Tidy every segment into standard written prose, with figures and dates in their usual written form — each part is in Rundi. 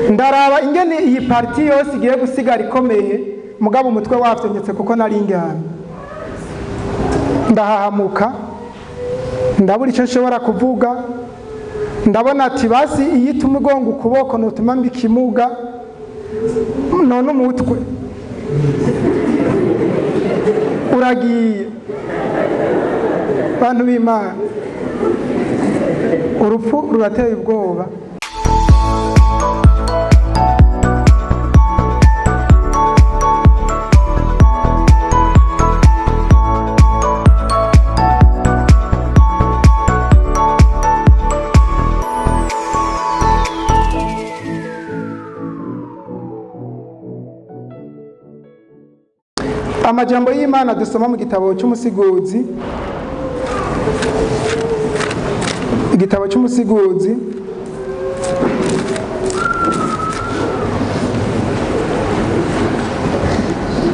ndaraba ingene iyi parti yose igiye gusigara ikomeye mugabo umutwe wafyonyetse kuko nari ingana ndahahamuka ndabura icyo nshobora kuvuga ndabona ati basi iyo ituma ugonga ukuboko nutuma mba ikimuga none umutwe uragiye bantu b'Imana urupfu rurateye ubwoba amajambo y'Imana dusoma mu gitabo cy'umusiguzi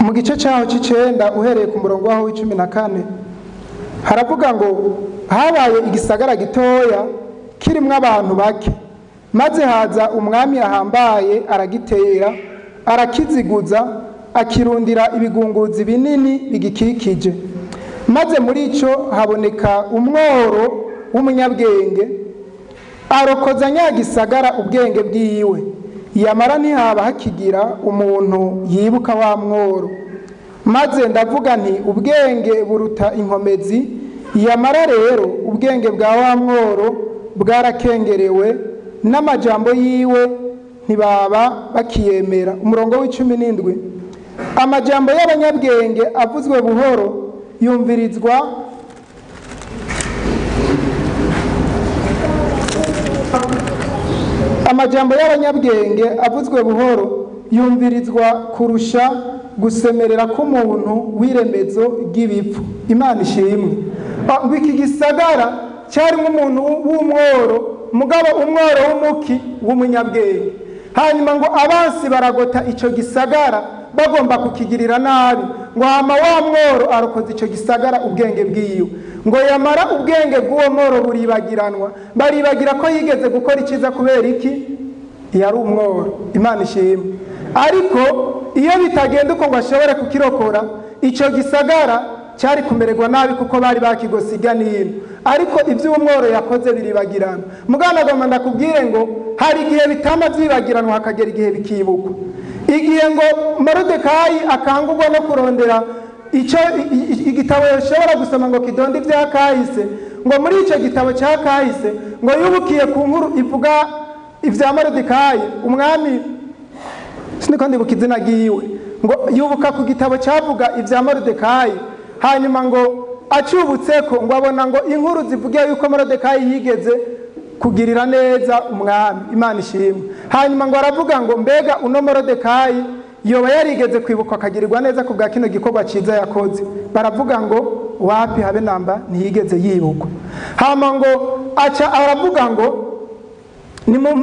mu gice cyaho c'9 uhereye ku murongo waho w'14 haravuga ngo habaye igisagara gitoya kirimo abantu bake maze haza umwami ahambaye aragitera arakiziguza akirundira ibigunguzi binini bigikikije maze muri ico haboneka umworo w'umunyabwenge arokoza nyagisagara ubwenge bwiwe yamara ntihaba hakigira umuntu yibuka wa mworo maze ndavuga nti ubwenge buruta inkomezi yamara rero ubwenge bwa wa mworo bwarakengerewe n'amajambo yiwe ntibaba bakiyemera. Umurongo w'17 amajambo y'abanyabwenge avuzwe buhoro yumvirizwa amajambo y'abanyabwenge avuzwe buhoro yumvirizwa kurusha gusemerera k'umuntu w'iremezo ry'ibipfu. Imana ishimwe. Iki gisagara cyari nk'umuntu w'umworo mugabo umworo w'umuki w'umunyabwenge, hanyuma ngo abansi baragota ico gisagara bagomba kukigirira nabi, ngo hama wa mworo arokoza ico gisagara ubwenge bwiwe, ngo yamara ubwenge bw'uwo mworo buribagiranwa, baribagira ko yigeze gukora iciza kubera iki yari umworo. Imana ishimwe. Ariko iyo bitagenda uko ngo ashobore kukirokora, ico gisagara cyari kumererwa nabi kuko bari bakigosiga nino, ariko iby'umworo yakoze biribagirana. Mugana agomba ndakubwire ngo hari igihe bitama byibagiranwa hakagera igihe bikibukwa. Igihe ngo Moridekayi akangurwa no kurondera icyo igitabo yashobora gusoma ngo kidonde ibya kahise, ngo muri icyo gitabo cya kahise ngo yubukiye ku nkuru ivuga ibya Moridekayi, umwami siniko ndibuka izina giwe, ngo yubuka ku gitabo cyavuga ibya Moridekayi, hanyuma ngo acubutseko ngo abona ngo inkuru zivuga yuko Moridekayi yigeze kugirira neza umwami. Imana ishimwe. Hanyuma ngo aravuga ngo mbega uno Moridekayi yoba yarigeze kwibuka akagirirwa neza ku bwa kino gikorwa ciza yakoze. Baravuga ngo wapi habe namba ntiyigeze yibukwa. Hama ngo aca aravuga ngo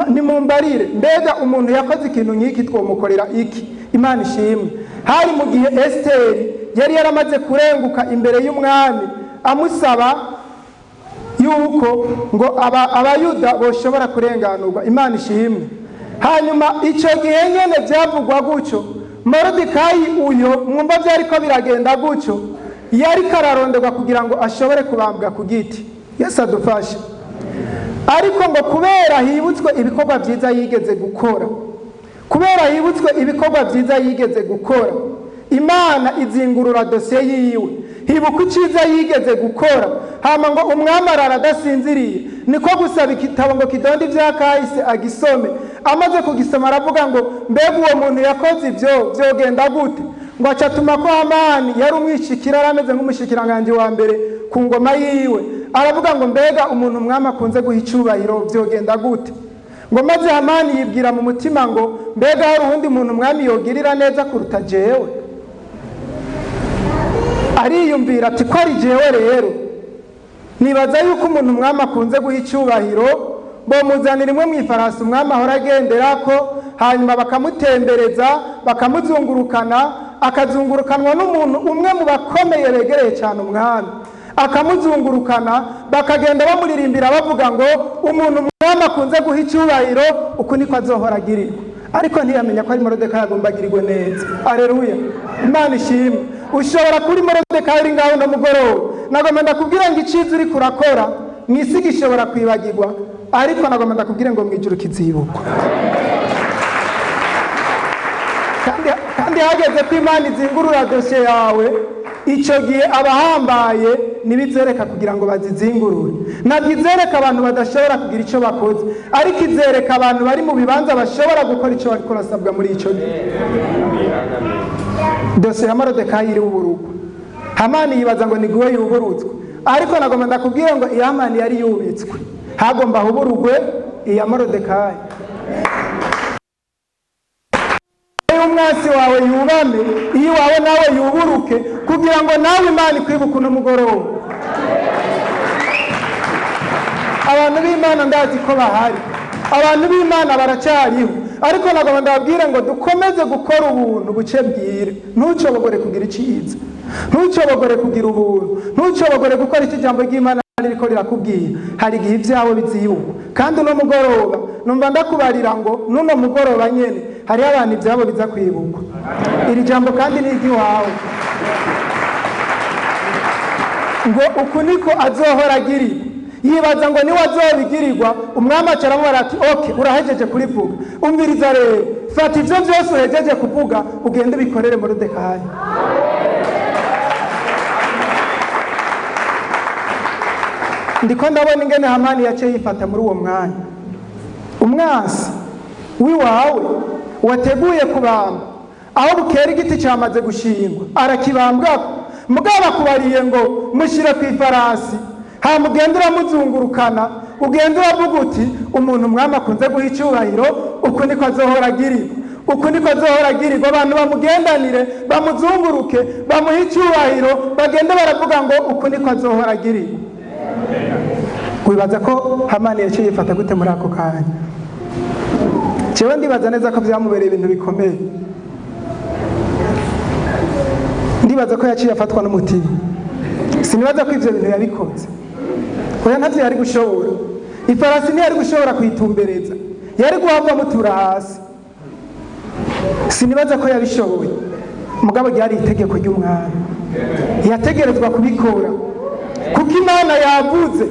nimumbarire mbega umuntu yakoze ikintu nk'iki twomukorera iki. Imana ishimwe. Hari mu gihe Esteri yari yaramaze kurenguka imbere y'umwami amusaba yuko ngo abayuda boshobora kurenganurwa. Imana ishimwe. Hanyuma icyo gihe nyene byavugwa gucyo, Moridekayi uyo mwumva byari ko biragenda gucyo, yari kararonderwa kugira ngo ashobore kubambwa ku giti. Yesu adufashe. Ariko ngo kubera hibutswe ibikorwa byiza yigeze gukora, kubera hibutswe ibikorwa byiza yigeze gukora, Imana izingurura dosiye yiwe, hibuka iciza yigeze gukora. Hama ngo umwami aradasinziriye, niko gusaba igitabo ngo kidonde ibya kahise agisome. Amaze kugisoma aravuga ngo mbega uwo muntu yakoze ibyo byogenda gute? Ngo acatuma ko Hamani yari umwishikira, arameze nk'umushikiranganje wa mbere ku ngoma yiwe, aravuga ngo mbega umuntu umwami akunze guha icubahiro byogenda gute? Ngo maze Hamani yibwira mu mutima ngo mbega hari uwundi muntu umwami yogirira neza kuruta jewe. Ariyumvira ati ko ari jewe rero nibaza yuko umuntu umwami akunze guha icubahiro bomuzanira imwe mu ifarasi umwami ahora agenderako, hanyuma bakamutembereza bakamuzungurukana, akazungurukanwa n'umuntu umwe mu bakomeye begereye cyane umwami, akamuzungurukana bakagenda bamuririmbira bavuga ngo umuntu umwami akunze guha icubahiro uku niko azohora agirirwa. ariko ntiyamenya ko ari Moridekayi agomba agirirwe neza. Aleluya, Imana ishimwe. Ushobora kuri Moridekayi uri ngaho no mugoroba, nagomba ndakubwira ngo iciza uri kurakora mwisi gishobora kwibagirwa, ariko nagomba ndakubwira ngo mwijuru kizibukwa. kandi hageze ko Imana izingurura dosiye yawe, icyo gihe abahambaye nibizereka kugira ngo bazizingurure. Ntabwo izereka abantu badashobora kugira icyo bakoze, ariko izereka abantu bari mu bibanza bashobora gukora icyo bariko basabwa muri icyo gihe. Dosiye ya Moridekayi iri uburugwa. Hamani yibaza ngo niguwe yuburutswe, ariko nagomba ndakubwira ngo iya Hamani yari yubitswe, hagomba huburugwe iya Moridekayi. Umwasi wawe yubame, iyo wawe nawe yuburuke, kugira ngo nawe Imana ikwibuke uno mugoroba. Abantu b'Imana ndazi ko bahari, abantu b'Imana baracyariho, ariko nagomba ndababwire ngo dukomeze gukora ubuntu buce bwire. Ntucobogore kugira iciza, ntucobogore kugira ubuntu, ntucobogore gukora icyo ijambo ry'Imana riko rirakubwira. Hari igihe ibyawe bizibukwa, kandi uno mugoroba numva ndakubarira ngo nuno mugoroba nyene hariho abantu ibyabo biza kwibukwa. Iri jambo kandi ni iry'iwawe, ngo uku niko azohora agirirwa. Yibaza ngo niwe azobigirirwa, umwami acaramubara ati okay, urahejeje kurivuga, umviriza rero, fata ivyo vyose uhejeje kuvuga ugende ubikorere Moridekayi. Ndiko ndabona ingene Hamani yaciye yifata muri uwo mwanya. Umwasi wiwawe wateguye kubamba, aho bukera igiti cyamaze gushingwa arakibambwako, mugabo akubariye ngo mushire ku ifarasi, hamugendera muzungurukana, ugendera avuga uti umuntu umwami akunze guha icyubahiro, uku niko azohora agirirwa, uku niko azohora agirirwa. Abantu bamugendanire, bamuzunguruke, bamuha icyubahiro, bagende baravuga ngo uku niko azohora agirirwa. Wibaza ko Hamani yaciye yifata gute muri ako kanya? Jewe ndibaza neza ko byamubereye ibintu bikomeye. Ndibaza ko yaciye afatwa n'umutima. Sinibaza ko ivyo bintu yabikoze. Oya, ntavyo yari gushobora. Ifarasi ntiyari gushobora kuyitumbereza, yari guhava mutura hasi. Sinibaza ko yabishoboye, mugabo ryari itegeko ry'umwami, yategerezwa kubikora kuko Imana yavuze.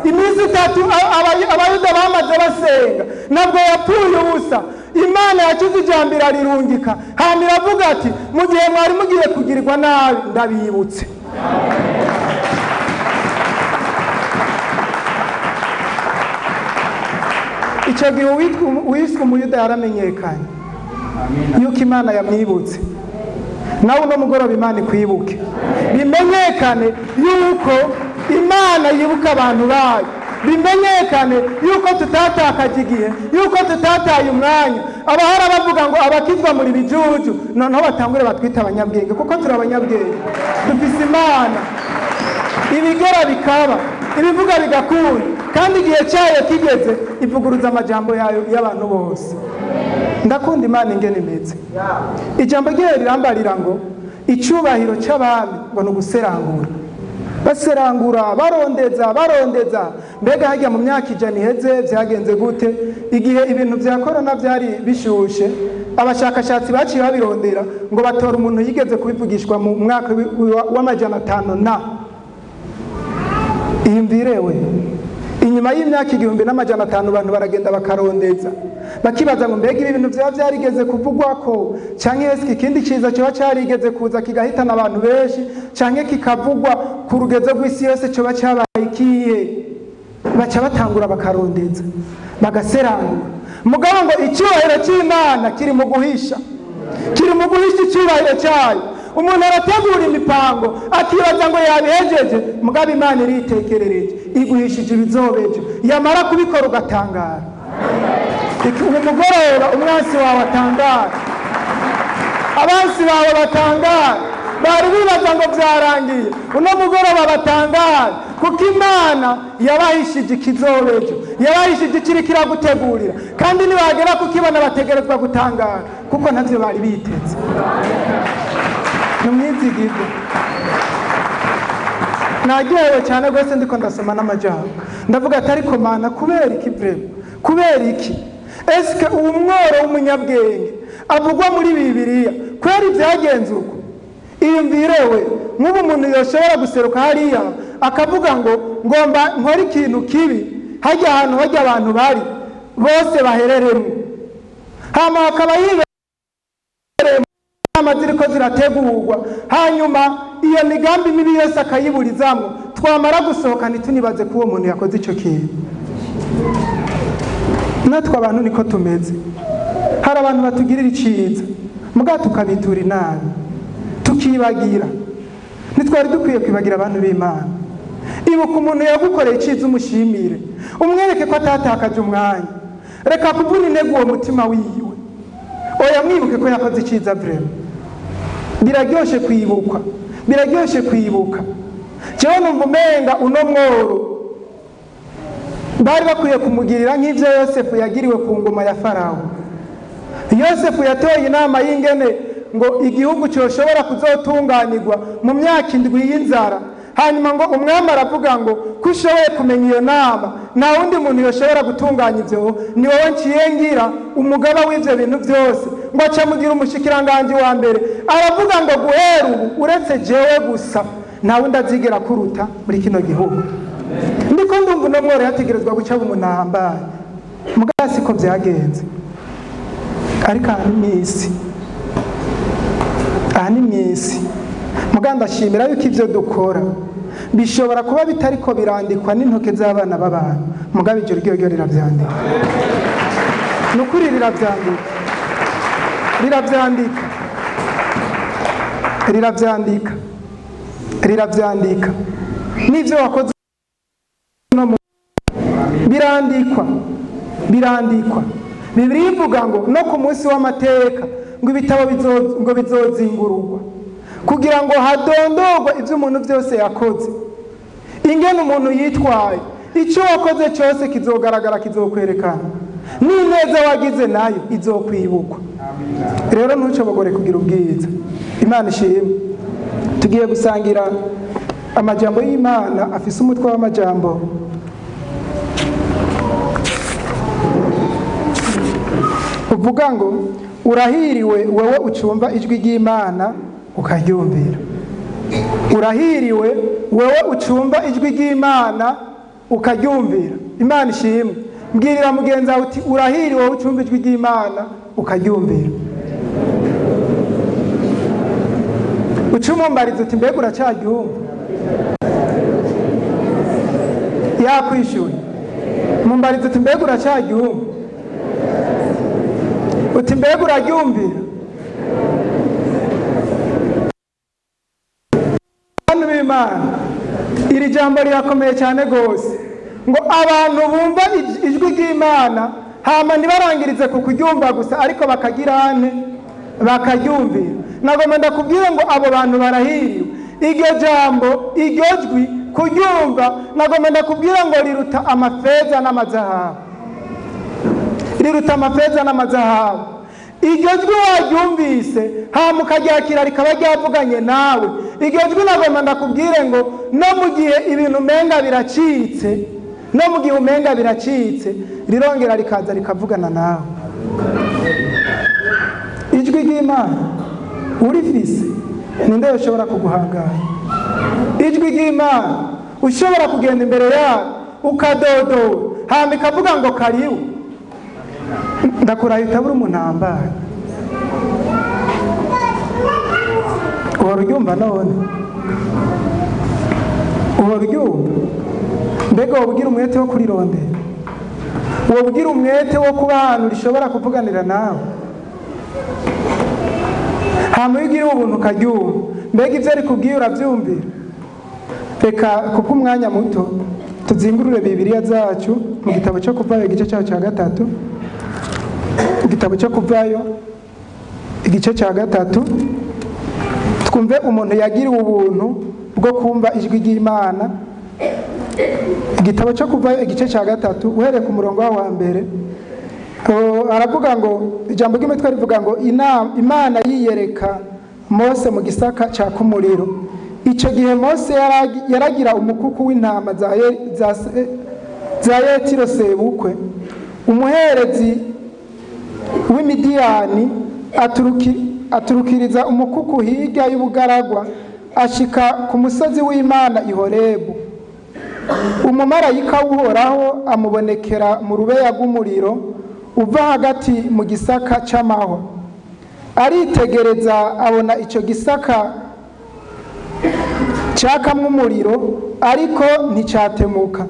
Iminsi 3 abayuda bamaze basenga, nabwo yapfuye ubusa. Imana yakize ijambo irarirungika, hama iravuga ati mu gihe mwari mugiye kugirirwa nabi ndabibutse. Icyo gihe uwiswe umuyuda yaramenyekanye yuko Imana yamwibutse. Nawe uno mugoroba Imana ikwibuke, bimenyekane yuko Imana yibuka abantu bayo, bimenyekane yuko tutatakaje igihe, yuko tutataye umwanya. Abahara bavuga ngo abakizwa muri bijuju, noneho batangure batwita abanyabwenge, kuko turi abanyabwenge, dufise Imana. Ibigera bikaba, ibivuga bigakunda, kandi igihe cyayo kigeze ivuguruza amajambo yayo y'abantu bose. Ndakunda Imana ingene imeze. Ijambo ryayo rirambarira ngo icyubahiro cy'abami ngo nuguserangura. Baserangura, barondeza. Mbega hajya mu myaka 100 iheze byagenze gute? Igihe ibintu bya corona byari bishushe, abashakashatsi baciye babirondera ngo batora umuntu yigeze kubivugishwa mu mwaka w'500 na iyumvirewe. Inyuma y'imyaka 1500 abantu baragenda bakarondeza, bakibaza ngo mbega ibi bintu byarigeze kuvugwa ko, canke eski ikindi ciza cyo cyarigeze kuza kigahitana abantu benshi, canke kikavugwa ku rugezo rw'isi yose cyo cyabaye ikihe. Baca batangura bakarondeza, bagaserangura. Mugabo ngo icyubahiro cy'Imana kiri mu guhisha, icyubahiro cyayo. Umuntu arategura imipango akibaza ngo yabihejeje, mugabo Imana iritekerereje iguhishije ibizobejo, yamara kubikora ugatangara. Umugoroba umwansi wawe atangara, abansi bawe batangara, bari bibaza ngo byarangiye, uno mugoroba batangara, kuko Imana yabahishije ikizobejo, yabahishije ikiri kiragutegurira, kandi nibagera kukibona bategerezwa gutangara, kuko ntavyo bari biteze. Numwizigirwe. Nagiyewe cyane rwose ndiko ndasoma n'amajambo, ndavuga ati ariko Mana kubera iki vrema, kubera iki? eske uwo mworo w'umunyabwenge avugwa muri Bibiliya kweri byagenze uko? Iyumvirewe nk'ubu umuntu yoshobora guseruka hariya akavuga ngo ngomba nkora ikintu kibi hajya ahantu hajya abantu bari bose bahereremo, hama hakaba amaziriko zirategurwa, hanyuma iyo migambi mibi yose akayiburizamo, twamara gusohoka ntitunibaze ko uwo muntu yakoze icyo kintu. Natwe abantu niko tumeze, hari abantu batugirira iciza muga tukabitura inabi tukibagira. Ntitwari dukwiye kwibagira abantu b'Imana. Ibuka umuntu yagukoreye iciza umushimire, umwereke ko atatakaje umwanya, reka kuvuna intego uwo mutima wiwe, oya mwibuke ko yakoze iciza vrema. Biraryoshe kwibukwa, biraryoshe kwibuka. Jewe numva umenga uno mworo bari bakwiye kumugirira nk'ivyo Yosefu yagiriwe ku ngoma ya Farawo. Yosefu yatoye inama y'ingene ngo igihugu cyoshobora kuzotunganirwa mu myaka 7 y'inzara, hanyuma ngo umwami aravuga ngo kushoboye kumenya iyo nama nta wundi muntu yoshobora gutunganya ivyo, ni wowe nciye ngira umugaba w'ivyo bintu byose. Ngo aca mugira umushikiranganje wa mbere, aravuga ngo guhera ubu uretse jewe gusa nta wundi azigera kuruta muri kino gihugu. Ndiko ndumva no mworo yategerezwa guca umuntu ahambaye, mugasi ko byagenze. Ariko ani misi muganda shimira yuko ivyo dukora bishobora kuba bitariko birandikwa n'intoke z'abana b'abantu, mugabe ijyo ryo riravyandika. Nukuri riravyandika n'ivyo wakoze birandikwa. Bibiliya ivuga ngo no ku munsi w'amateka ngo ibitabo bizozingururwa kugira ngo hadondorwe ivyo umuntu byose yakoze, ingene umuntu yitwaye, icyo wakoze cyose kizogaragara, kizokwerekana, n'ineza wagize nayo izokwibukwa. Rero ntucobogore kugira ubwiza. Imana ishimwe. Tugiye gusangira amajambo y'Imana afise umutwe w'amajambo uvuga ngo urahiriwe wewe ucumva ijwi ry'Imana ukaryumvira. Urahiriwe wewe ucumva ijwi ry'Imana ukaryumvira. Imana ishimwe. Mbwirira mugenzi wawe uti urahiriwe wewe ucumva ijwi ry'Imana ukaryumvira. Ucumumbariza uti mbega uracaryumva? Yakwishuye. Mumbariza uti mbega uracaryumva? Uti mbega uraryumvira? Abantu b'Imana, iri jambo rirakomeye cyane gose, ngo abantu bumva ijwi ry'Imana hama ntibarangirize ku kuryumva gusa, ariko bakagirane bakaryumvira. Nagomba ndakubwire ngo abo bantu barahiriwe. Iryo jambo, iryo jwi kuryumva, nagomba ndakubwire ngo riruta amafeza n'amazahabu. Riruta amafeza n'amazahabu. Iryo jwi waryumvise hama ukaryakira rikaba ryavuganye nawe. Iryo jwi nagomba ndakubwire ngo no mu gihe ibintu umenga biracitse, rirongera rikaza rikavugana nawe. Ijwi ry'Imana urifise ninde yoshobora kuguhangara? Ijwi ry'Imana ushobora kugenda imbere yawe ukadodo hama ikavuga ngo karibu. Ndakurahita buri umuntu ahambaye. Ururyumva none? Ururyumva? Mbega wobugira umwete wo kurirondera? Wobugira umwete wo kuba ahantu rishobora kuvuganira nawe? Hama wigira ubuntu ukaryumva. Mbega ivyo rikubwiye uravyumvira? Reka kuko umwanya muto tuzingurure Bibiliya zacu mu gitabo cyo Kuvayo igice cya 3. Igitabo cyo Kuvayo igice cya 3, twumve umuntu yagiriwe ubuntu bwo kumva ijwi ry'Imana. Igitabo cyo Kuvayo igice cya 3 uhereye ku murongo wa mbere, aravuga ngo ijambo ry'Imana rivuga ngo Imana yiyereka Mose mu gisaka cya kumuriro. Icyo gihe Mose yaragira umukuku w'intama za Yetiro sebukwe, umuherezi w'Imidiyani aturukiriza umukuku hirya y'ubugaragwa ashika ku musozi w'Imana i Horebu. Umumarayika w'Uhoraho amubonekera mu rubeya rw'umuriro uva hagati mu gisaka c'amahwa. Aritegereza abona ico gisaka cakamwo umuriro ariko nticatemuka.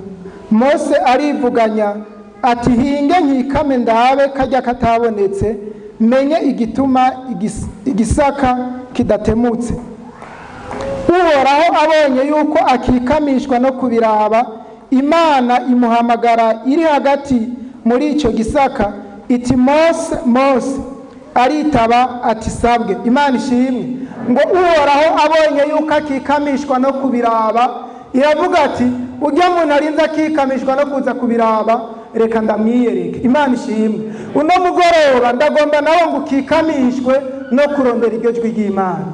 Mose arivuganya ati hinge nkikame ndabe karya katabonetse menye igituma igisaka kidatemutse. Uhoraho abonye yuko akikamishwa no kubiraba, Imana imuhamagara iri hagati muri ico gisaka iti Mose, Mose. Aritaba ati sabwe. Imana ishimwe ngo Uhoraho abonye yuko akikamishwa no kubiraba, iravuga ati ujya muntu arinze akikamishwa no kuza kubiraba, reka ndamwiyereke. Imana ishimwe. Uno mugoroba ndagomba nawe ngo ukikamishwe no kurondera iryo jwi ry'Imana.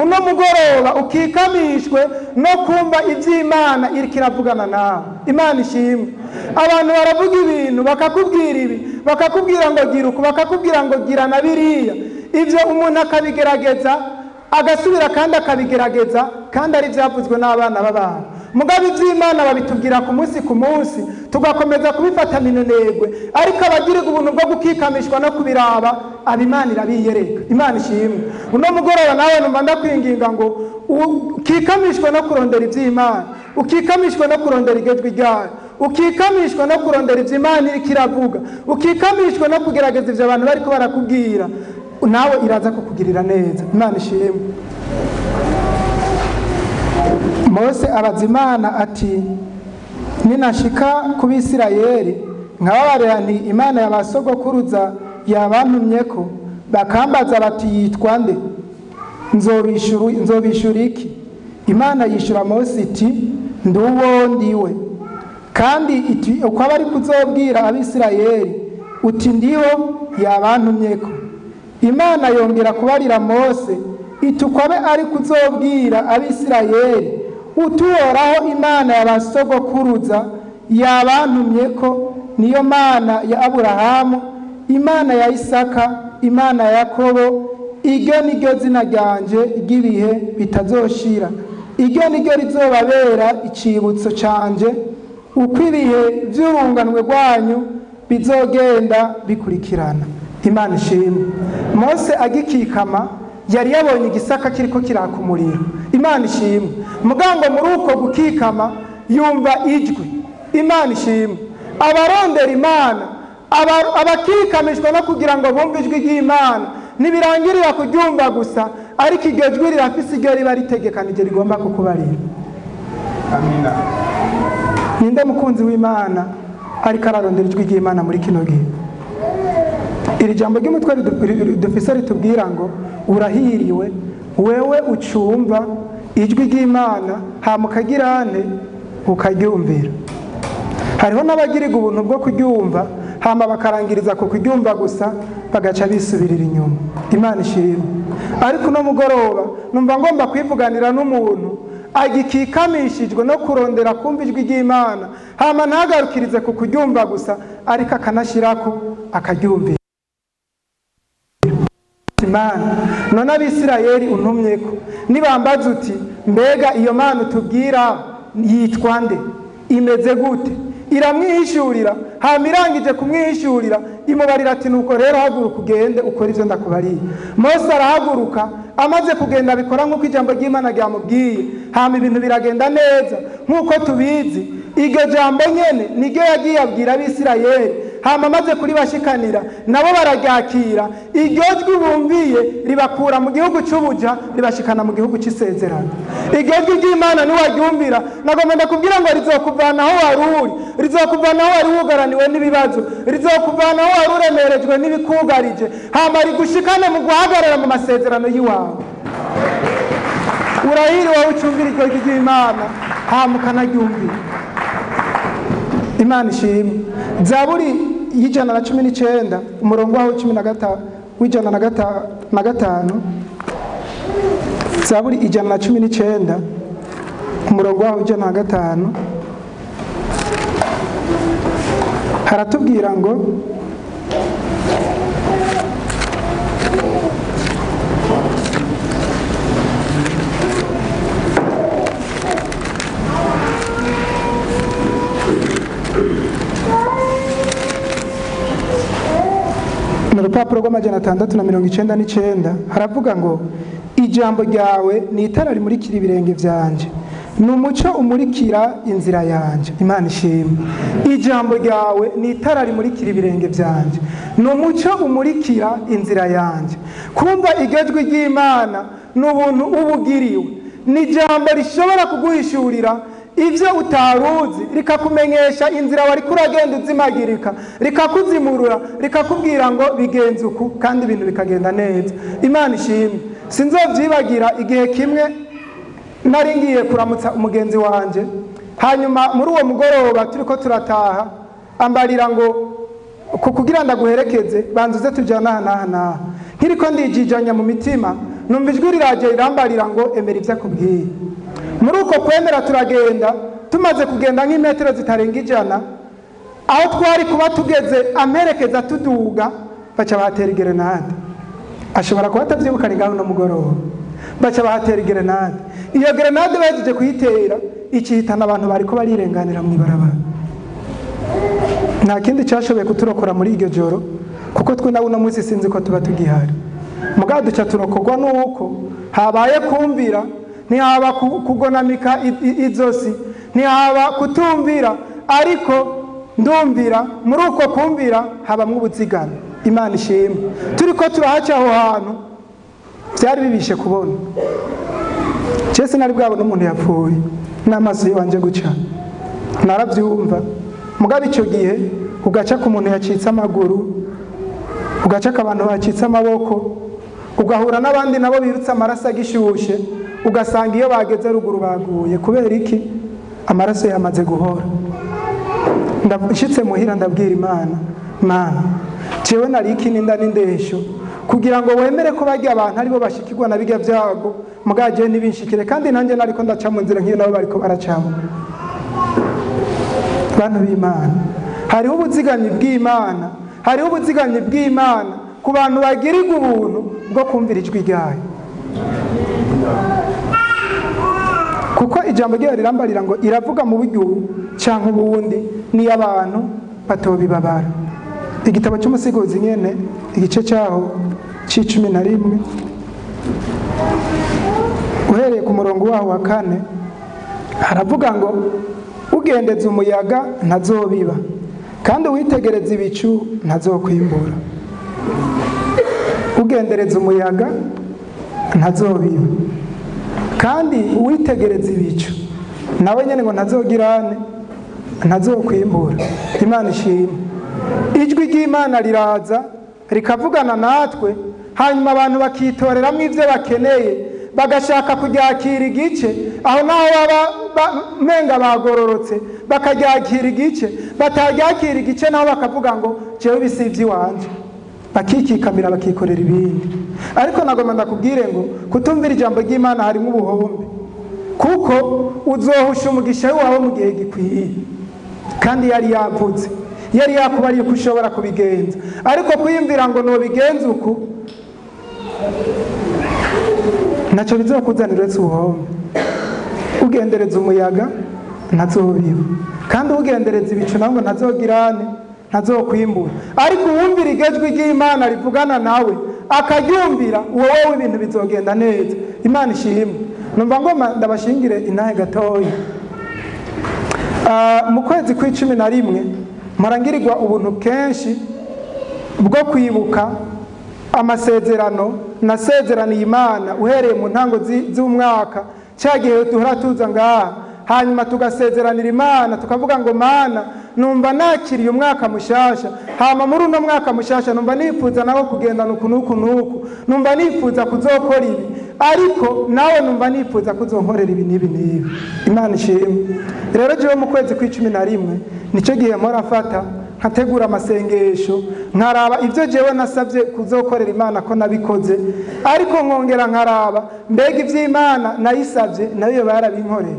Uno mugoroba ukikamishwe no kumva ivy'Imana iriko iravugana nawe. Imana ishimwe. Abantu baravuga ibintu bakakubwira ibi, bakakubwira ngo gira uku, bakakubwira ngo gira na biriya. Ivyo umuntu akabigerageza agasubira kandi akabigerageza kandi ari vyavuzwe n'abana b'abantu. Mugabe ivy'Imana babitubwira ku munsi tugakomeza kubifata minenegwe, ariko abagirirwa ubuntu bwo gukikamishwa no kubiraba ab'Imana irabiyereka. Imana ishimwe. Uno mugoroba nawe numva ndakwinginga ngo ukikamishwe no kurondera ivy'Imana, ukikamishwe no kurondera igejwi ryayo, ukikamishwe no kurondera ivy'Imana iriko iravuga, ukikamishwe no kugerageza ivyo abantu bariko barakubwira, nawe iraza kukugirira neza. Imana ishimwe. Mose abaza Imana ati ninashika ku Bisirayeli nkababarira nti Imana y'abasogokuruza yabantumyeko bakambaza bati yitwa nde, nzobishura iki? Imana yishura Mose iti nduwo ndiwe. Kandi iti uko abari kuzobwira Abisirayeli uti ndiho yabantumyeko. Imana yongera kubarira Mose iti uko abe ari kuzobwira Abisirayeli utuhoraho Imana y'abasogokuruza yabantumyeko niyo Mana ya Aburahamu, Imana ya Isaka, Imana ya Yakobo. Iryo niryo zina ryanje ry'ibihe bitazoshira, iryo niryo rizobabera icibutso canje uko ibihe vy'urunganwe rwanyu bizogenda bikurikirana. Imana ishimwe. Mose agikikama yari yabonye igisaka kiriko kiraka umuriro. Imana ishimwe. Mugango muri uko gukikama yumva ijwi. Imana ishimwe. Abarondera Imana, abakikamishwa no kugira ngo bumve ijwi ry'Imana ntibirangirira kuryumva gusa, ariko iryo jwi rirafise iryo riba ritegekanije rigomba kukubarira. Amina. Ninde mukunzi w'Imana ariko ararondera ijwi ry'Imana muri kino gihe? Iri jambo ry'umutwe dufise ritubwira ngo urahiriwe wewe ucumva ijwi ry'Imana hama ukagirane ukaryumvira. Hariho n'abagirirwa ubuntu bwo kuryumva hama bakarangiriza ku kuryumva gusa bagaca bisubirira inyuma. Imana ishimwe. Ariko no mugoroba numva ngomba kwivuganira n'umuntu agikikamishijwe no kurondera kumva ijwi ry'Imana hama ntagarukirize ku kuryumva gusa, ariko akanashirako akaryumvira. Imana none Abisirayeli untumyeko nibambaza uti mbega iyo Mana utubwira yitwa nde, imeze gute, iramwihishurira, hama irangije kumwihishurira imubarira ati nuko rero haguruka ugende ukora ivyo ndakubariye. Mose arahaguruka, amaze kugenda abikora nk'uko ijambo ry'Imana ryamubwiye, hama ibintu biragenda neza nk'uko tubizi. Iryo jambo nyene niryo yagiye abwira Abisirayeli, hama amaze kuribashikanira nabo bararyakira. Iryo jwi bumviye ribakura mu gihugu c'ubuja ribashikana mu gihugu c'isezerano. Iryo jwi ry'Imana niwaryumvira nagomba ndakubwira ngo rizokuvana aho wari uri, rizokuvana aho wari wugaraniwe n'ibibazo, rizokuvana aho wari uremerejwe n'ibikugarije, hama rigushikane mu guhagarara mu masezerano y'iwawe. Urahiriwe ucumvira iryo jwi ry'Imana hama ukanaryumvira. Imana ishimwe. Zaburi y'ijana na 19 umurongo waho 15 w'ijana na gatanu. Zaburi ijana na 19 umurongo waho 105 haratubwira ngo urupapuro rw'amajana 699 haravuga ngo ijambo ryawe ni itara rimurikira ibirenge byanje, ni umuco umurikira inzira yanje. Imana ishimwe. Ijambo ryawe ni itara rimurikira ibirenge byanje, ni umuco umurikira inzira yanje. Kumva igejwe ry'Imana n'ubuntu ubugiriwe, ni ijambo rishobora kuguhishurira ibyo utaruzi, rikakumenyesha inzira wari kuragenda uzimagirika, rikakuzimurura, rikakubwira ngo bigenze uku, kandi ibintu bikagenda neza. Imana ishimwe. Sinzovyibagira igihe kimwe nari ngiye kuramutsa umugenzi wanje, hanyuma muri uwo mugoroba turiko turataha ambarira ngo kugira ndaguherekeze banzuze tujana naha. Nkiriko ndijijanya mu mitima numva ijwi riraje rirambarira ngo emera ivyo akubwiye. Muri uko kwemera turagenda, tumaze kugenda nk'imetero zitarenga 100, aho twari kuba tugeze amperekeza tuduga baca batera igerenade. Ashobora kuba atavyibuka ngaho no mugoroba, baca bahatera igerenade. Iyo gerenade bahejeje kuyitera ikihitana abantu bariko barirenganira mu ibarabara. Nta kindi cyashoboye kuturokora muri iryo joro, kuko twe nawe no munsi sinzi ko tuba tugihari. Mugabo duca turokogwa nuko habaye kumvira, ntihaba kugonamika izosi, ntihaba kutumvira, ariko ndumvira. Muri uko kumvira habamwe ubuzigana. Imana ishimwe. Turiko turahaca aho hantu byari bibishe kubona. Cese nari bwabo n'umuntu yapfuye n'amaso yanje guca, naravyumva. Mugabo icyo gihe ugaca ku muntu yacitse amaguru, ugaca abantu bacitse amaboko, ugahura n'abandi nabo birutse amaraso agishushe, ugasanga iyo bageze ruguru baguye. Kubera iki? Amaraso yamaze guhora. Ndashitse muhira ndabwira Imana, Mana jewe nari iki ninda n'indesho kugira ngo wemere ko bajya abantu aribo bashikirwa na bijya byago, mugaje nibinshikire, kandi nanjye nariko ndaca mu nzira nk'iyo nabo bariko baracamo. Bantu b'Imana, hariho ubuzigamyi bw'Imana, hariho ubuzigamyi bw'Imana ku bantu bagirirwa ubuntu bwo kumvira ijwi ryayo. Kuko ijambo ryayo rirambarira ngo iravuga mu buryo canke ubundi ni abantu batobibabara. Igitabo cy'umusigozi nyene igice cyaho c'11 uhereye ku murongo waho wa 4 haravuga ngo ugendeza umuyaga ntazobiba, kandi uwitegereza ibicu ntazokwimbura. Ugendereza umuyaga ntazobiba, kandi uwitegereza ibicu nawe nyene ngo ntazogirane, ntazokwimbura. Imana ishimwe. Ijwi ry'Imana riraza rikavugana natwe, hanyuma abantu bakitoreramo ivyo bakeneye, bagashaka kuryakira igice, aho naho baba menga bagororotse bakaryakira igice, bataryakira igice naho bakavuga ngo jewe bisivye wanje, bakikikamira bakikorera ibindi. Ariko nagomba ndakubwire ngo kutumvira ijambo ry'Imana harimo ubuhombe, kuko uzohusha umugisha wawe mu gihe gikwiye, kandi yari yavuze, yari yakubariye ko ushobora kubigenza. Ariko kwiyumvira ngo no bigenza uku naco bizokuzanira uretse ubuhombe. Ugendereza umuyaga ntazobiba, kandi ugendereza ibicu nawe ntazogirane, ntazokwimbura. Ariko uwumvira igejwi ry'Imana rivugana nawe akaryumvira, wowe ibintu bizogenda neza. Imana ishimwe. Numva ngoma ndabashingire intahe gatoya. Mu kwezi kwa11 marangirirwa ubuntu kenshi bwo kwibuka amasezerano nasezeraniye Imana uhereye mu ntango z'umwaka, cyagihe duhora tuza ngaha, hanyuma tugasezeranira Imana tukavuga ngo Mana numva nakiriye umwaka mushasha, hama muri uno mwaka mushasha numva nifuza nawe kugenda nuku numva nifuza kuzokora ibi, ariko nawe numva nifuza kuzonkorera ibi n'ibi. Imana ishimwe. Rero jewe mu kwezi kwa11 nico gihe mpora fata nkategura amasengesho, nkaraba ivyo jewe nasabye kuzokorera Imana ko nabikoze, ariko nkongera nkaraba mbega ivy'Imana nayisabye nayo barabinkoreye.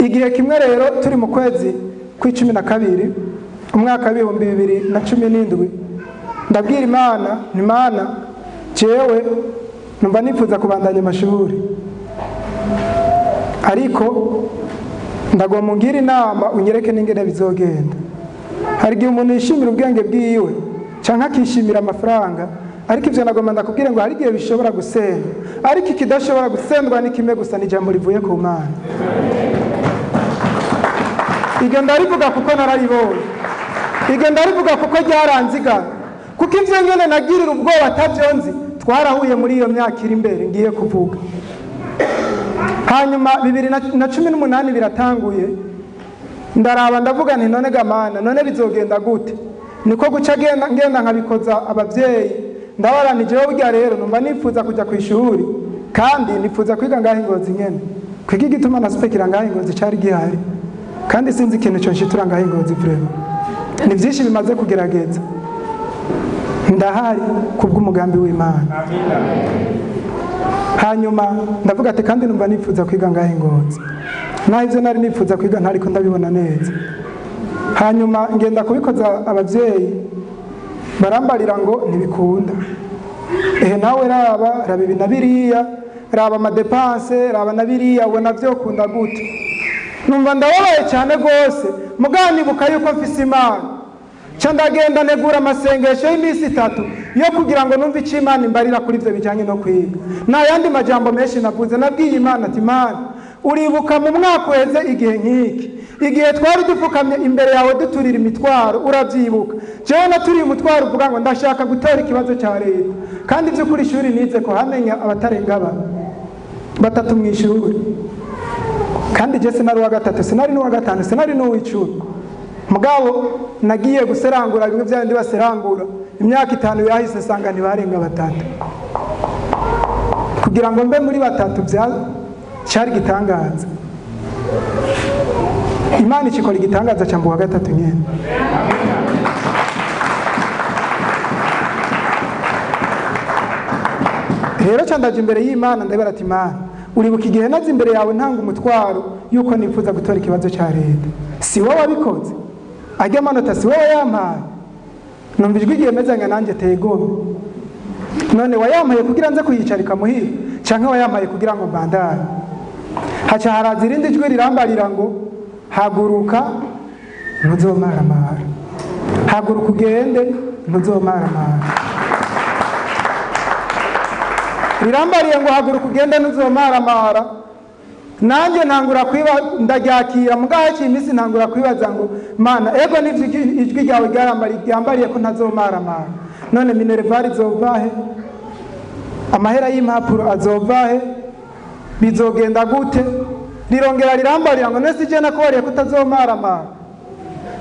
Igihe kimwe rero turi mu kwezi kwa12 umwaka wa 2017 ndabwira Imana, ni Mana jewe numva nifuza kubandanya amashuri, ariko ndagomba ngira inama unyereke n'ingene bizogenda. Hari igihe umuntu yishimira ubwenge bwiwe canke akishimira amafaranga, ariko ivyo nagomba ndakubwire ngo hari igihe bishobora gusendwa, ariko ikidashobora gusendwa ni kimwe gusa, ni ijambo rivuye ku Mana. Iryo ndarivuga kuko nararibonye, iryo ndarivuga kuko ryaranzigana, kuko ivyo nyene nagirira ubwoba atavyonzi twarahuye muri iyo myaka iri imbere ngiye kuvuga. Hanyuma 2018 biratanguye, ndaraba ndavuga nti none gamana, none bizogenda gute? Niko guca ngenda nkabikoza abavyeyi, ndabaranije burya rero numva nifuza kuja ku ishuri, kandi nifuza kwiga ngaho Ingozi nyene. Kwiki gituma naspekira ngaho Ingozi cari gihari, kandi sinzi ikintu cyo nshitura ngaho Ingozi vrema. Ni vyinshi bimaze kugerageza, ndahari kubw'umugambi w'Imana. Hanyuma ndavuga ati kandi numva nifuza kwiga ngaho Ingozi, naho ivyo nari nifuza kwiga ntariko ndabibona neza. Hanyuma ngenda kubikoza abavyeyi, barambarira ngo ntibikunda. Nawe raba ibi na biriya, raba amadepanse, raba na biriya, ubona vyokunda gute? Numva ndababaye cyane gose, mugabo nibuka yuko mfise Imana. Ca ndagenda negura amasengesho y'imisi 3 yo kugira ngo numve ico Imana imbarira kuri ivyo bijanye no kwiga. Na yandi majambo menshi navuze, nabwiye Imana ati Imana, uribuka mu mwaka uheze igihe nk'iki, igihe twari dupfukamye imbere yawe duturira imitwaro, uravyibuka. Jewe naturiye umutwaro uvuga ngo ndashaka gutora ikibazo cya leta, kandi ivyo kuri ishuri nize ko hamenya abatarenga 3 mu ishuri, kandi je sinari uwa 3, sinari n'uwa 5, sinari n'uwa10. Mugabo nagiye guserangura bimwe byandi baserangura, imyaka 5 yahise sanga ntibarenga 3, kugira ngo mbe muri 3 bya cyari gitangaza. Imana ikikora igitangaza cyambo wa 3 nyene. Rero candaje imbere y'Imana ndabera ati Imana, uribuka igihe nazi imbere yawe ntanga umutwaro yuko nifuza gutora ikibazo cya leta, si wowe wabikoze? Ajya amanota si wowe yampaye? Numva ijwi ryemezanya nanjye tegome. None wayampaye kugira nze kuyicarika muhira, canke wayampaye kugira ngo mbandare? Haca haraza irindi jwi rirambarira ngo haguruka ntuzomaramara, haguruka ugende ntuzomaramara. Rirambariye ngo haguruka ugende ntuzomaramara, nanjye ntangura kwiba ndaryakira. Mugahe cy'imisi ntangura kwibaza ngo Mana, ego nivyo ijwi ryawe ryambariye ko ntazomaramara, none minervari zovahe? Amahera y'impapuro azovahe? Bizogenda gute? Rirongera rirambarira ngo nese je nakubariye kutazomaramara.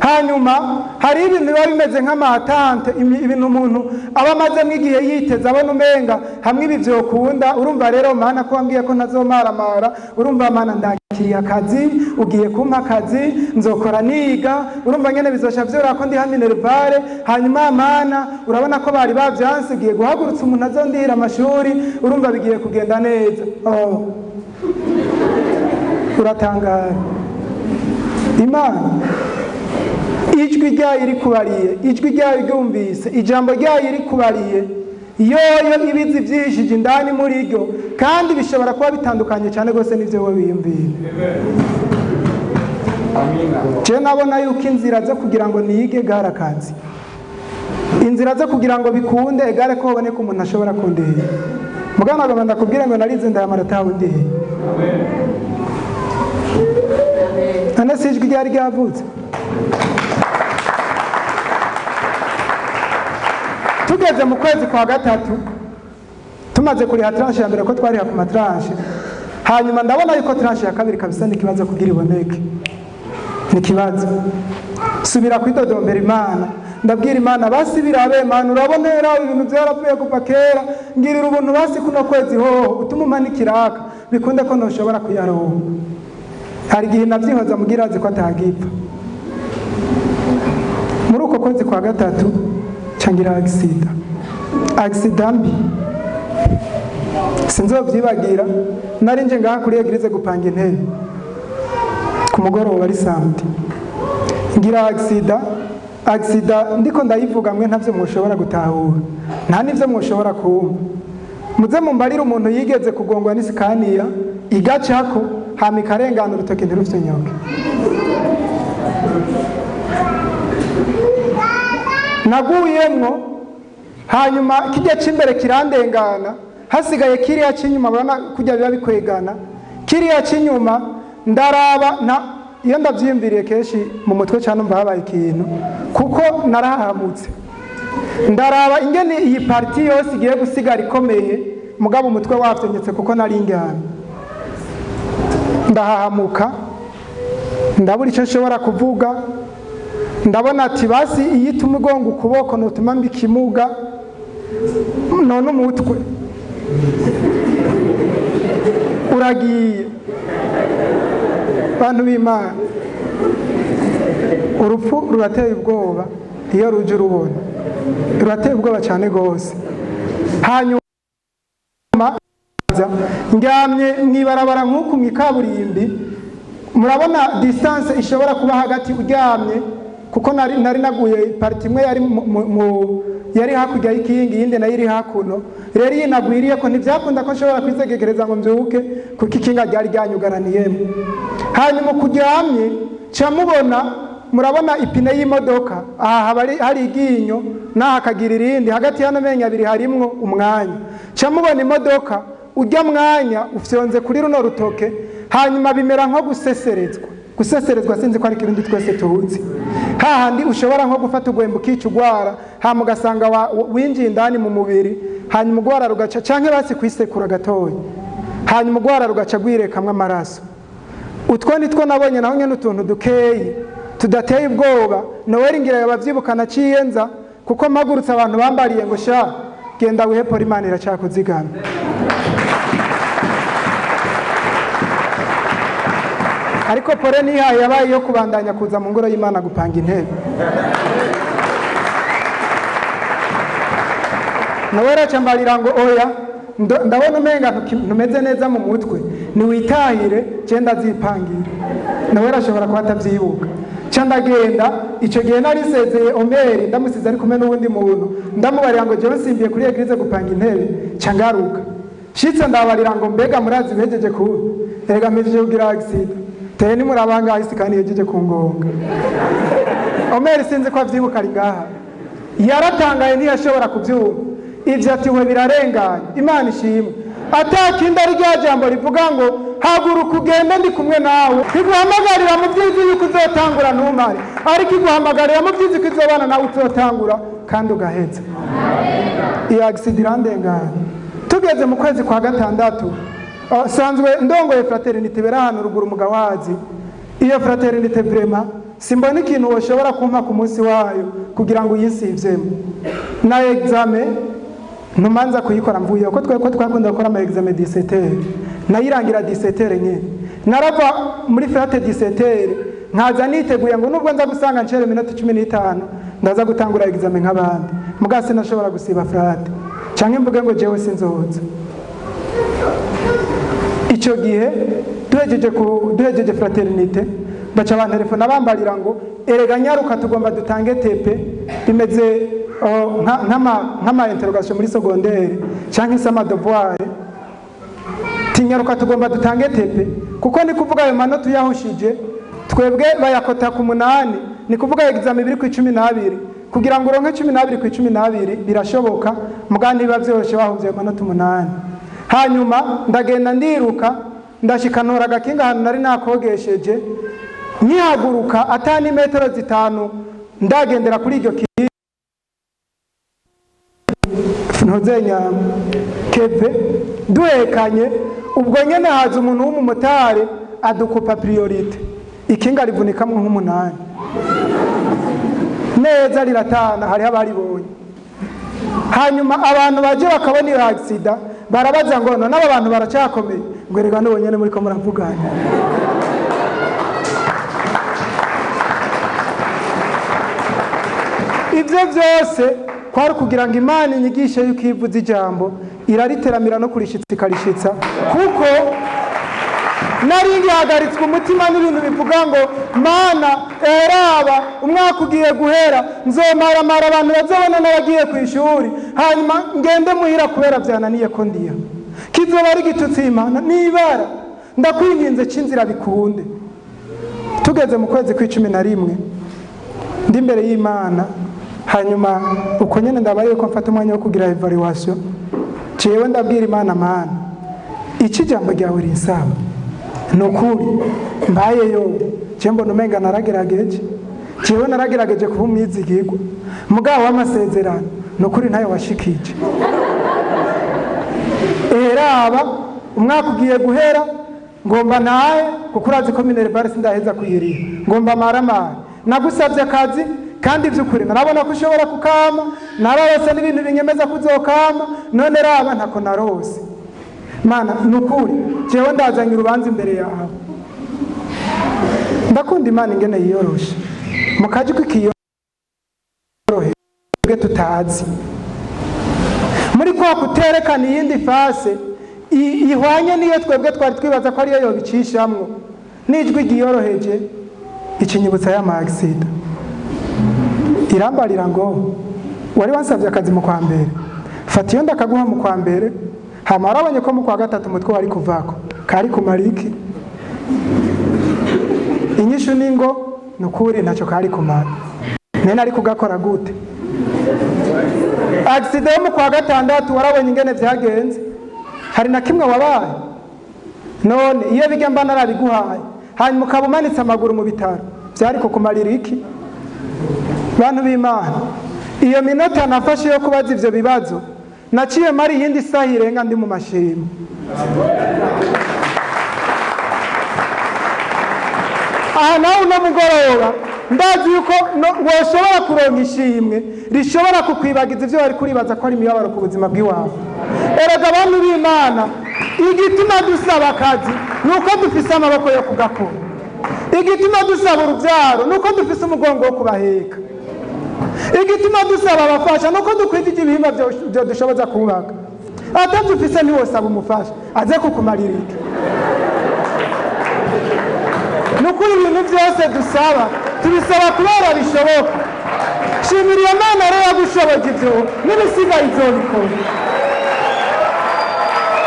Hanyuma hari ibintu biba bimeze nk'amatante, ibintu umuntu aba amaze mw'igihe yiteze abona umenga hamwe ibi vyokunda. Urumva rero Mana ko wambwiye ko ntazomaramara, urumva Mana ndakiriye akazi, ugiye kumpa akazi, nzokora niga, urumva nyene bizosha vyora ko ndi ha minervare. Hanyuma Mana urabona ko bari bavyanse, ugiye guhagurutsa umuntu azondihira amashuri, urumva bigiye kugenda neza. Uratangara. Imana ijwi ryayo irikubariye, ijwi ryayo ryumvise, ijambo ryayo irikubariye, yoyo ibizi vyishije indani muri ryo, kandi bishobora kuba bitandukanye cyane gose n'ivyo wowe wiyumvira. Je nabona yuko inzira zo kugira ngo niyige gare akazi, inzira zo kugira ngo bikunde gare ko babone ko umuntu ashobora kundera. Mugana agomba ndakubwira ngo narize ndayamara tawe ndihe. None si ijwi ryari ryavutse? Tugeze mu kwezi kwa 3 tumaze kuriha tranche ya mbere ko twariha ku matranche, hanyuma ndabona yuko tranche ya kabiri kabisa n'ikibazo kugira iboneke. N'ikibazo subira kwidodombera Imana, ndabwira Imana basi birabe Imana, urabonera ibintu byarapfuye kuva kera, ngirira ubuntu basi kuno kwezi ho utuma umanikiraka bikunde ko ntoshobora kuyaronka. Hari igihe navyihoza mugira azi ko atagipfa. Muri uko kwezi kwa 3 cangira accident mbi, sinzovyibagira. Nari nje ngaha kuri egirize gupanga intebe ku mugoroba ari samedi, ngira accident ndiko ndayivuga mwe ntavyo mushobora gutahura, nta nivyo mushobora kumva. Muze mumbarira umuntu yigeze kugongwa ni Scania igacako hama ikarengana urutoke ntirufite nyoke. Naguyemwo hanyuma kijya c'imbere kirandengana, hasigaye kiriya c'inyuma urabona kujya biba bikwegana, kiriya c'inyuma ndaraba iyo ndavyiyumviriye kenshi mu mutwe cyane umva habaye ikintu kuko narahamutse, ndaraba ingene iyi parti yose igiye gusigara ikomeye mugabo umutwe wafyenyetse kuko nari ingana, ndahahamuka ndabura icyo nshobora kuvuga, ndabona ati basi iyo ituma ugonga ukuboko nutuma mba ikimuga none umutwe uragiye. Bantu b'Imana, urupfu rurateye ubwoba iyo ruje urubona, rurateye ubwoba cyane rwose. Hanyuma ndyamye mwibarabara nk'uku mwikaburimbi, murabona distance ishobora kuba hagati uryamye kuko nari naguye parti imwe yari hakurya y'ikingi, yindi nayo iri hakuno, rero iyi nagwiriye ko ntibyakunda ko nshobora kwisegekereza ngo mbyuke kuko ikinga ryari ryanyugaraniyemo. Hanyuma kuryamye ca mubona, murabona ipine y'imodoka aha hari iginyo naha akagira irindi, hagati y'ano menyo abiri harimwo umwanya, ca mubona imodoka ujya mwanya ufyonze kuri runo rutoke, hanyuma bimera nko guseserezwa sinzi ko ari kirundi twese tuzi, hahandi ushobora nko gufata ugwembe ukica ugwara, hama ugasanga winjiye indani mu mubiri, hanyuma ugwara rugaca canke basi kwisekura gatoya, hanyuma ugwara rugaca gwirekamwe amaraso. Utwo nitwo nabonye naho nyene utuntu dukeyi tudateye ubwoba, Noel ngira yabavyibukana ciyenza kuko magurutse abantu bambariye ngo sha genda wihe poli Imana iracakuzigama. Ariko pole nihaye yabaye yo kubandanya kuza mu ngoro y'Imana gupanga intebe. Noel acambarira ngo oya ndabona umenga ntumeze neza mu mutwe, niwitahire genda zipangira. Noel ashobora kuba atavyibuka, ca ndagenda ico gihe narisezeye Omeri ndamusize ari kumwe n'uwundi muntu, ndamubarira ngo jewe simbiye kuri eglise gupanga intebe, ca ngaruka shitse ndabarira ngo mbega murazi bejeje ku erega mpejeje kugira accident teni murabanga hisi kandi yejeje kungonga. Omeri sinzi ko avyibuka ari ngaha, yaratangaye ntiyashobora kuvyumva ivyo ati we birarenganye. Imana ishimwe, atakindi ari rya jambo rivuga ngo haguruka ugende ndi kumwe nawe, iguhamagarira mu vyizi yuko uzotangura ntumare, ariko iguhamagarira mu vyizi ko izobana nawe uzotangura kandi ugaheza. Iyo accident irandenganye. Tugeze mu kwezi kwa gatandatu, sanzwe ndongoye fraternité bera hano ruguru mugawazi. Iyo fraternité vraiment simbona ikintu woshobora kumpa ku munsi wayo kugira ngo uyinsivyemo. Na examen ntumanza kuyikora mvuye ko twakunda gukora ama examen 17h, nayirangira 17h nyene, narava muri frate 17h nkaza niteguye ngo nubwo nza gusanga ncere minota 15 ndaza gutangura examen nk'abandi, mugase nashobora gusiba frate canke mvuge ngo jewe sinzoza. Ico gihe duhejeje fraternité baca abantu telefone bambarira ngo erega nyaruka tugomba dutange tepe, bimeze nk'ama interrogation muri secondaire canke sama devoir, tinyaruka tugomba dutange tepe kuko ni kuvuga ayo manota yahushije twebwe bayakota ku 8, ni kuvuga examen biri ku 12 kugira ngo uronke 12 ku 12 birashoboka, mugandi biba vyoroshe bahuvye amanota 8. Hanyuma ndagenda ndiruka ndashikanura agakinga hano nari nakogesheje, nyihaguruka atani metero 5 ndagendera kuri iryo ntozenya keve duhekanye. Ubwo nyene haza umuntu w'umumotari adukupa priorite, ikinga rivunikamwe nk'umunani neza riratana, hari abaribonye. Hanyuma abantu baje bakabona iyo accident barabaza ngo none aba bantu baracakomeye, ngo rega no nyene muri ko muravugana. Ivyo vyose kwari kugira ngo Imana inyigishe yuko ivuze ijambo irariteramira no kurishitsa ikarishitsa, kuko nari ngihagaritswe umutima n'ibintu bivuga ngo Mana eraba umwaka ugiye guhera nzomaramara abantu bazobona n'abagiye ku ishuri, hanyuma ngende muhira kubera vyananiye ko ndiya kizoba ari gitutsi Imana nibara ndakwinginze cinzira bikunde. Tugeze mu kwezi kwa 11 ndi imbere y'Imana, hanyuma uko nyene ndabariye ko mfata umwanya wo kugira evaluation jewe ndabwira Imana mana iki jambo ryawe rinsaba nukuri mbayeyo je mbona umenga naragerageje jewe naragerageje kuba umwizigirwa mugabo w'amasezerano nukuri ntayo washikije eraba umwaka ugiye guhera ngomba naye kuko urazi ko minerval sindaheza kuyiriha ngomba maramara nagusabye akazi kandi by'ukuri narabona ko ushobora kukama nararose n'ibintu binyemeza kuzokama none raba ntako narose mana nukuri jewe ndazanye urubanza imbere yawe ndakunda Imana ingene yiyoroshe mukaji kwikiyorohe tutazi muri kwa kuterekana iyindi fase ihwanye niyo twebwe twari twibaza ko ariyo yobicishamwo nijwi giyoroheje ikinyibutsa ya maagisida irambarira ngo wari wansabye akazi mu kwa mbere fata iyo ndakaguha mu kwa mbere hama arabonye ko mu kwa gatatu umutwe wari kuvako kari kumariki inyishu ningo nukuri ntacyo kari kumara nene ari kugakora gute accident yo mu kwa gatandatu warabonye ingene vyagenze hari na kimwe wabaye none iyo bijya mba narabiguhaye hanyuma ukaba umanitse amaguru mu bitaro byari kukumarira iki bantu b'Imana iyo minota nafashe yo kubaza ivyo bibazo naciye mari iyindi saha irenga ndi mu mashimo nawe uno mugoroba ndazi yuko woshobora kuronka ishimwe rishobora kukwibagiza ivyo wari kuribaza ko ari imibabaro ku buzima bw'iwawe erega abantu b'Imana igituma dusaba akazi nuko dufise amaboko yo kugakora igituma dusaba urubyaro nuko dufise umugongo wo kubaheka igituma dusaba abafasha nuko dukwije ibihimba byo dushoboza kubaka atadufise ntiwosaba umufasha aze kukumarira iki nukuri ibintu byose dusaba tubisaba kubera bishoboka shimira iyo Mana rero yagushoboje ivyo n'ibisigaye izobikora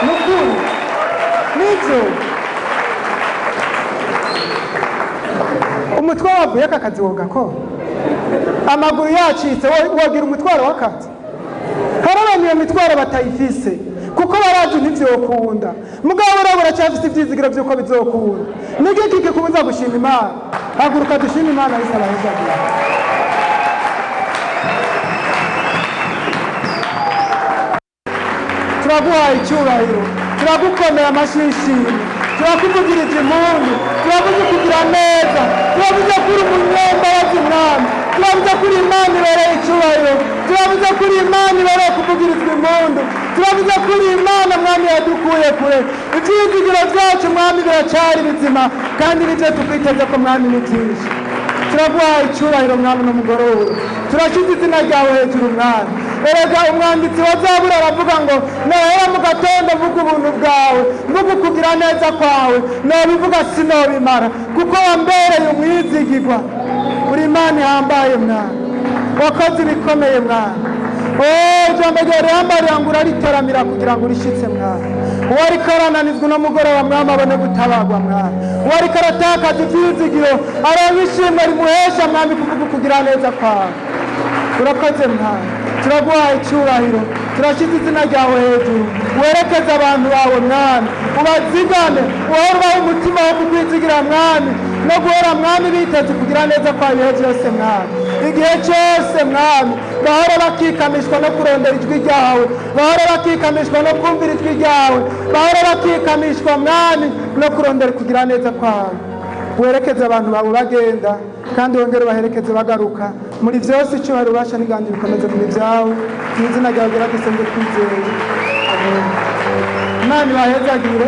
nukuri nivyo umutwe wavuye akazi wogakora amaguru yacitse wogira umutwaro w'akazi hari abantu iyo mitwaro batayifise kuko barazi ntivyokunda mugabo rero baracyafise ivyizigiro vy'uko bizokunda nige kike kubuza gushima Imana haguruka dushima Imana isaba hizagira turaguhaye icyubahiro turagukomera amashishimwe turakuvugiriza impundu turavuze kugira neza turavuze kuri umunyembabazi mwami turavuze kuri Imana ibereye icyubahiro turavuze kuri Imana ibereye kuvugirizwa impundu turavuze kuri Imana mwami yadukuye kure ivyizigiro vyacu mwami biracari bizima kandi nivyo tukwiteze ko mwami ni vyinshi turaguhaye icyubahiro mwami no mugoroba turashize izina ryawe hejuru mwami erega umwanditsi wa Zaburi aravuga ngo nohera mu gatondo mvuga ubuntu bwawe mvuga kugira neza kwawe nobivuga sinobimara kuko wambereye umwizigirwa uri Imana ihambaye mwami wakoze ibikomeye mwami ijambo ryawe rihambarira ngo urariteramira kugira ngo urishitse mwami uwariko arananizwa uno mugoroba mwami abone gutabagwa mwami uwariko aratakaza ivyizigiro aronka ishimwe rimuhesha mwami kuvuga kugira neza kwawe urakoze mwami turaguhaye icyubahiro turashyize izina ryawe hejuru werekeze abantu bawe mwami ubazigame uhora ubaha umutima wo kukwizigira mwami no guhora mwami biteze kugira neza kwa ibihe byose mwami igihe cyose mwami bahora bakikamishwa no kurondera ijwi ryawe bahora bakikamishwa no kumvira ijwi ryawe bahora bakikamishwa mwami no kurondera kugira neza kwawe werekeze abantu bawe bagenda kandi wongere baherekeze bagaruka muri byose icyubahiro ubasha n'inganji bikomeze muri byawe mu izina ryawe gerageze ngo twizeye amen Imana ibahezagire